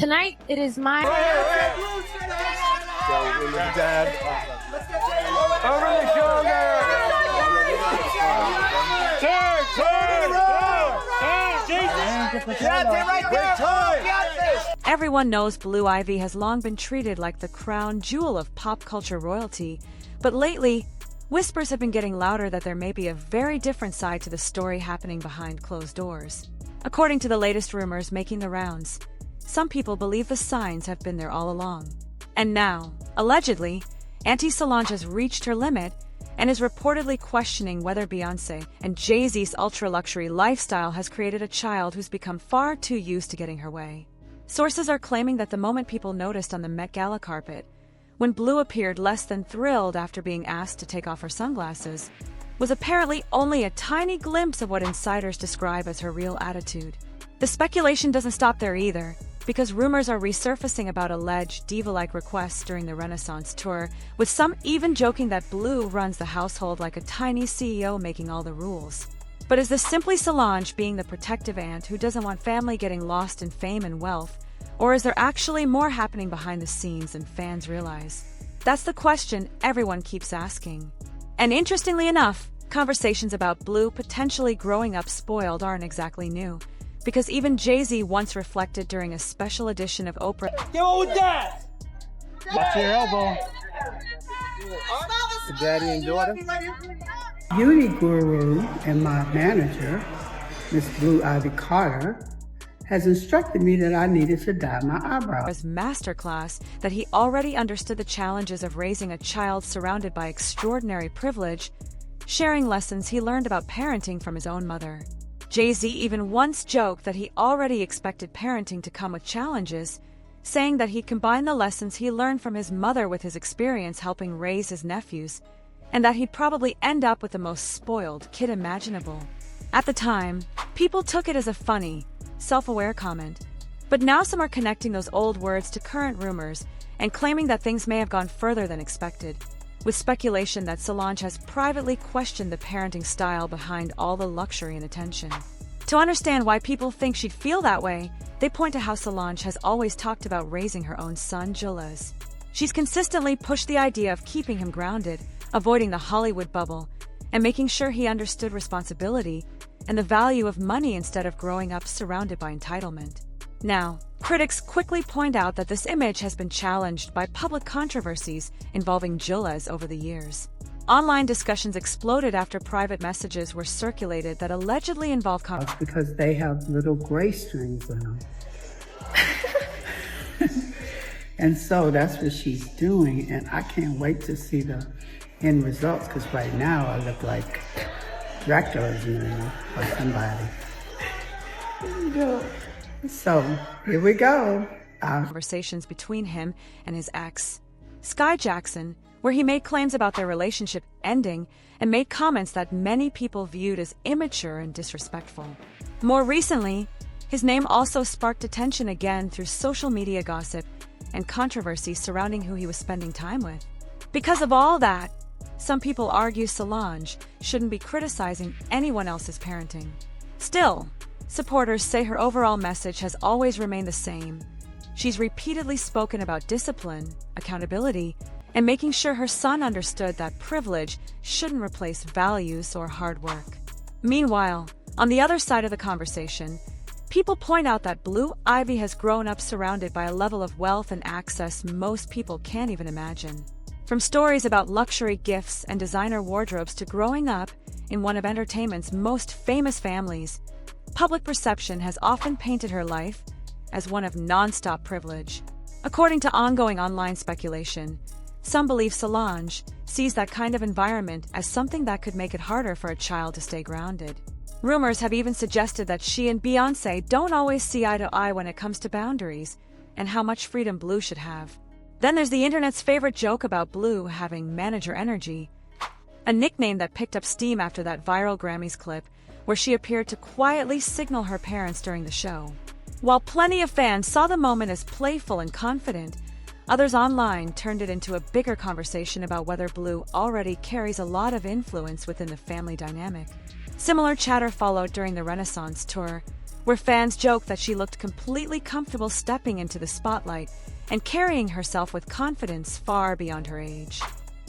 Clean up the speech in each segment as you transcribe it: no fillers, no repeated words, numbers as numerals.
Tonight, it is my... Over the shoulder! Everyone knows Blue Ivy has long been treated like the crown jewel of pop culture royalty, but lately, whispers have been getting louder that there may be a very different side to the story happening behind closed doors. According to the latest rumors making the rounds, some people believe the signs have been there all along. And now, allegedly, Auntie Solange has reached her limit and is reportedly questioning whether Beyoncé and Jay-Z's ultra-luxury lifestyle has created a child who's become far too used to getting her way. Sources are claiming that the moment people noticed on the Met Gala carpet, when Blue appeared less than thrilled after being asked to take off her sunglasses, was apparently only a tiny glimpse of what insiders describe as her real attitude. The speculation doesn't stop there either, because rumors are resurfacing about alleged diva-like requests during the Renaissance tour, with some even joking that Blue runs the household like a tiny CEO making all the rules. But is this simply Solange being the protective aunt who doesn't want family getting lost in fame and wealth, or is there actually more happening behind the scenes than fans realize? That's the question everyone keeps asking. And interestingly enough, conversations about Blue potentially growing up spoiled aren't exactly new, because even Jay-Z once reflected during a special edition of Oprah. Get on with that! Watch your elbow. Daddy and daughter. Beauty guru and my manager, Miss Blue Ivy Carter, has instructed me that I needed to dye my eyebrows. Masterclass that he already understood the challenges of raising a child surrounded by extraordinary privilege, sharing lessons he learned about parenting from his own mother. Jay-Z even once joked that he already expected parenting to come with challenges, saying that he'd combine the lessons he learned from his mother with his experience helping raise his nephews, and that he'd probably end up with the most spoiled kid imaginable. At the time, people took it as a funny, self-aware comment, but now some are connecting those old words to current rumors and claiming that things may have gone further than expected, with speculation that Solange has privately questioned the parenting style behind all the luxury and attention. To understand why people think she'd feel that way, they point to how Solange has always talked about raising her own son, Jules. She's consistently pushed the idea of keeping him grounded, avoiding the Hollywood bubble, and making sure he understood responsibility and the value of money instead of growing up surrounded by entitlement. Now, critics quickly point out that this image has been challenged by public controversies involving Jules over the years. Online discussions exploded after private messages were circulated that allegedly involved because they have little gray strings in them. And so that's what she's doing, and I can't wait to see the end results, because right now I look like Dracula's minion or somebody. So, here we go. Conversations between him and his ex, Sky Jackson, where he made claims about their relationship ending and made comments that many people viewed as immature and disrespectful. More recently, his name also sparked attention again through social media gossip and controversy surrounding who he was spending time with. Because of all that, some people argue Solange shouldn't be criticizing anyone else's parenting. Still, supporters say her overall message has always remained the same. She's repeatedly spoken about discipline, accountability, and making sure her son understood that privilege shouldn't replace values or hard work. Meanwhile, on the other side of the conversation, people point out that Blue Ivy has grown up surrounded by a level of wealth and access most people can't even imagine. From stories about luxury gifts and designer wardrobes to growing up in one of entertainment's most famous families, public perception has often painted her life as one of non-stop privilege. According to ongoing online speculation, some believe Solange sees that kind of environment as something that could make it harder for a child to stay grounded. Rumors have even suggested that she and Beyoncé don't always see eye to eye when it comes to boundaries and how much freedom Blue should have. Then there's the internet's favorite joke about Blue having manager energy, a nickname that picked up steam after that viral Grammys clip where she appeared to quietly signal her parents during the show. While plenty of fans saw the moment as playful and confident, others online turned it into a bigger conversation about whether Blue already carries a lot of influence within the family dynamic. Similar chatter followed during the Renaissance tour, where fans joked that she looked completely comfortable stepping into the spotlight and carrying herself with confidence far beyond her age.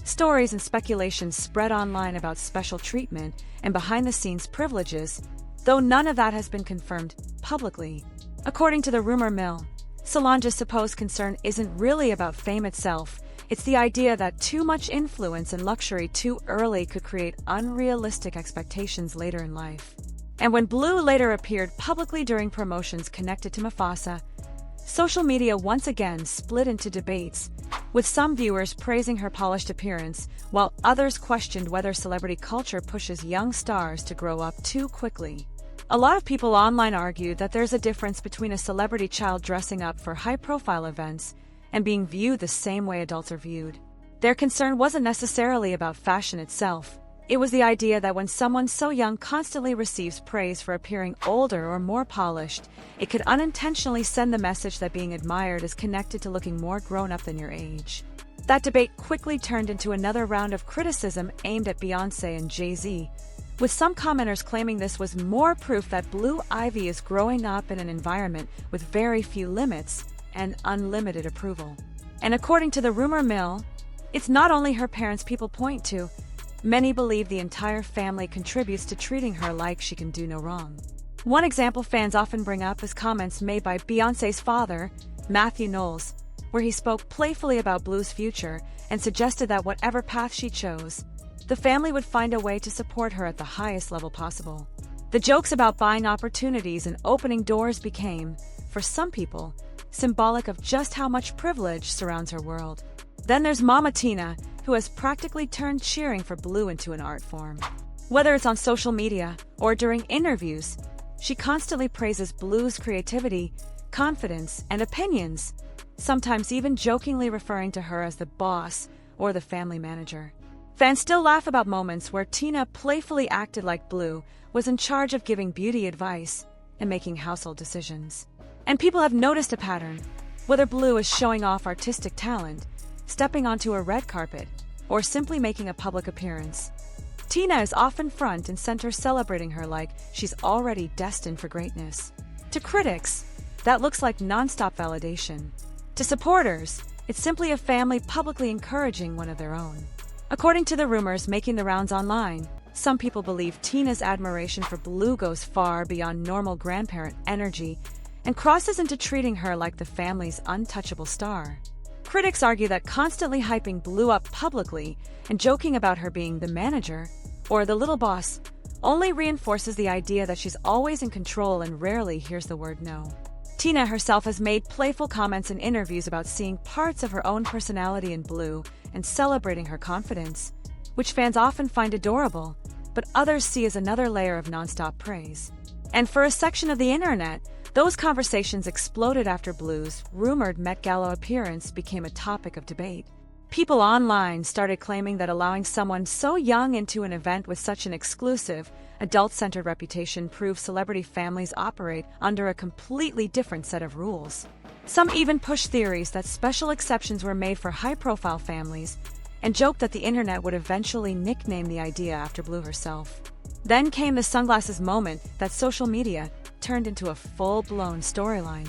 Stories and speculations spread online about special treatment and behind-the-scenes privileges, though none of that has been confirmed publicly. According to the rumor mill, Solange's supposed concern isn't really about fame itself. It's the idea that too much influence and luxury too early could create unrealistic expectations later in life. And when Blue later appeared publicly during promotions connected to Mufasa, social media once again split into debates, with some viewers praising her polished appearance, while others questioned whether celebrity culture pushes young stars to grow up too quickly. A lot of people online argue that there's a difference between a celebrity child dressing up for high-profile events and being viewed the same way adults are viewed. Their concern wasn't necessarily about fashion itself. It was the idea that when someone so young constantly receives praise for appearing older or more polished, it could unintentionally send the message that being admired is connected to looking more grown-up than your age. That debate quickly turned into another round of criticism aimed at Beyoncé and Jay-Z, with some commenters claiming this was more proof that Blue Ivy is growing up in an environment with very few limits and unlimited approval. And according to the rumor mill, it's not only her parents people point to. Many believe the entire family contributes to treating her like she can do no wrong. One example fans often bring up is comments made by Beyoncé's father, Matthew Knowles, where he spoke playfully about Blue's future and suggested that whatever path she chose, the family would find a way to support her at the highest level possible. The jokes about buying opportunities and opening doors became, for some people, symbolic of just how much privilege surrounds her world. Then there's Mama Tina, who has practically turned cheering for Blue into an art form. Whether it's on social media or during interviews, she constantly praises Blue's creativity, confidence, and opinions, sometimes even jokingly referring to her as the boss or the family manager. Fans still laugh about moments where Tina playfully acted like Blue was in charge of giving beauty advice and making household decisions. And people have noticed a pattern, whether Blue is showing off artistic talent, stepping onto a red carpet, or simply making a public appearance. Tina is often front and center celebrating her like she's already destined for greatness. To critics, that looks like non-stop validation. To supporters, it's simply a family publicly encouraging one of their own. According to the rumors making the rounds online, some people believe Tina's admiration for Blue goes far beyond normal grandparent energy and crosses into treating her like the family's untouchable star. Critics argue that constantly hyping Blue up publicly and joking about her being the manager, or the little boss, only reinforces the idea that she's always in control and rarely hears the word no. Tina herself has made playful comments in interviews about seeing parts of her own personality in Blue and celebrating her confidence, which fans often find adorable, but others see as another layer of nonstop praise. And for a section of the internet, those conversations exploded after Blue's rumored Met Gala appearance became a topic of debate. People online started claiming that allowing someone so young into an event with such an exclusive, adult-centered reputation proves celebrity families operate under a completely different set of rules. Some even pushed theories that special exceptions were made for high-profile families and joked that the internet would eventually nickname the idea after Blue herself. Then came the sunglasses moment that social media turned into a full-blown storyline.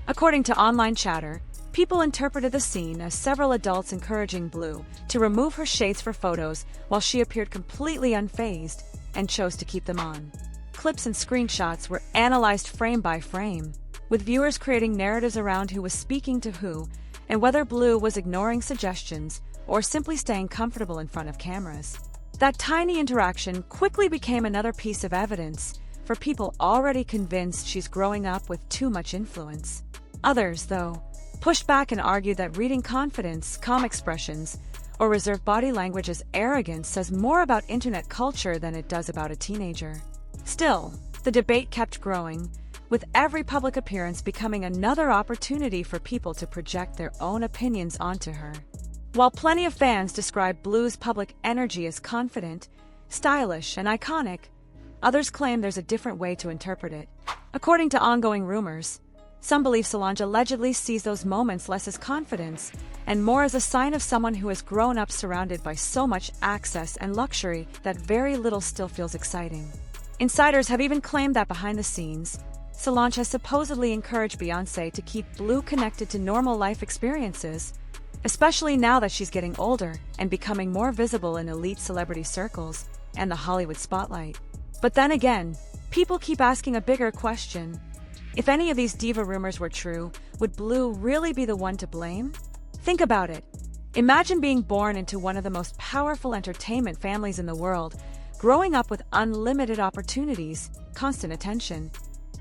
According to online chatter, people interpreted the scene as several adults encouraging Blue to remove her shades for photos while she appeared completely unfazed and chose to keep them on. Clips and screenshots were analyzed frame by frame, with viewers creating narratives around who was speaking to who and whether Blue was ignoring suggestions or simply staying comfortable in front of cameras. That tiny interaction quickly became another piece of evidence for people already convinced she's growing up with too much influence. Others, though, pushed back and argued that reading confidence, calm expressions, or reserved body language as arrogance says more about internet culture than it does about a teenager. Still, the debate kept growing, with every public appearance becoming another opportunity for people to project their own opinions onto her. While plenty of fans describe Blue's public energy as confident, stylish, and iconic, others claim there's a different way to interpret it. According to ongoing rumors, some believe Solange allegedly sees those moments less as confidence and more as a sign of someone who has grown up surrounded by so much access and luxury that very little still feels exciting. Insiders have even claimed that behind the scenes, Solange has supposedly encouraged Beyoncé to keep Blue connected to normal life experiences, especially now that she's getting older and becoming more visible in elite celebrity circles and the Hollywood spotlight. But then again, people keep asking a bigger question. If any of these diva rumors were true, would Blue really be the one to blame? Think about it. Imagine being born into one of the most powerful entertainment families in the world, growing up with unlimited opportunities, constant attention,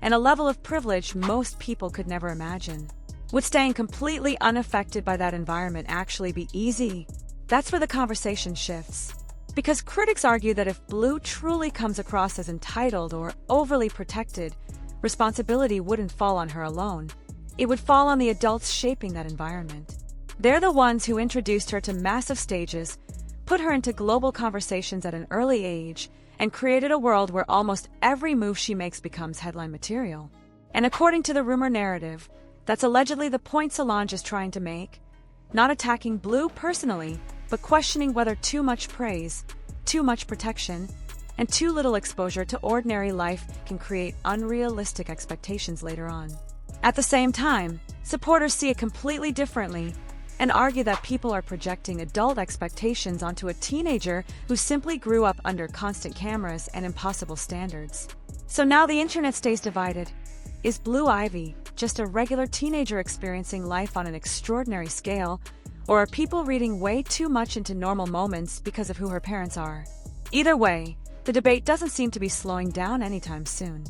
and a level of privilege most people could never imagine. Would staying completely unaffected by that environment actually be easy? That's where the conversation shifts. Because critics argue that if Blue truly comes across as entitled or overly protected, responsibility wouldn't fall on her alone. It would fall on the adults shaping that environment. They're the ones who introduced her to massive stages, put her into global conversations at an early age, and created a world where almost every move she makes becomes headline material. And according to the rumor narrative, that's allegedly the point Solange is trying to make, not attacking Blue personally, but questioning whether too much praise, too much protection, and too little exposure to ordinary life can create unrealistic expectations later on. At the same time, supporters see it completely differently and argue that people are projecting adult expectations onto a teenager who simply grew up under constant cameras and impossible standards. So now the internet stays divided. Is Blue Ivy just a regular teenager experiencing life on an extraordinary scale, or are people reading way too much into normal moments because of who her parents are? Either way, the debate doesn't seem to be slowing down anytime soon.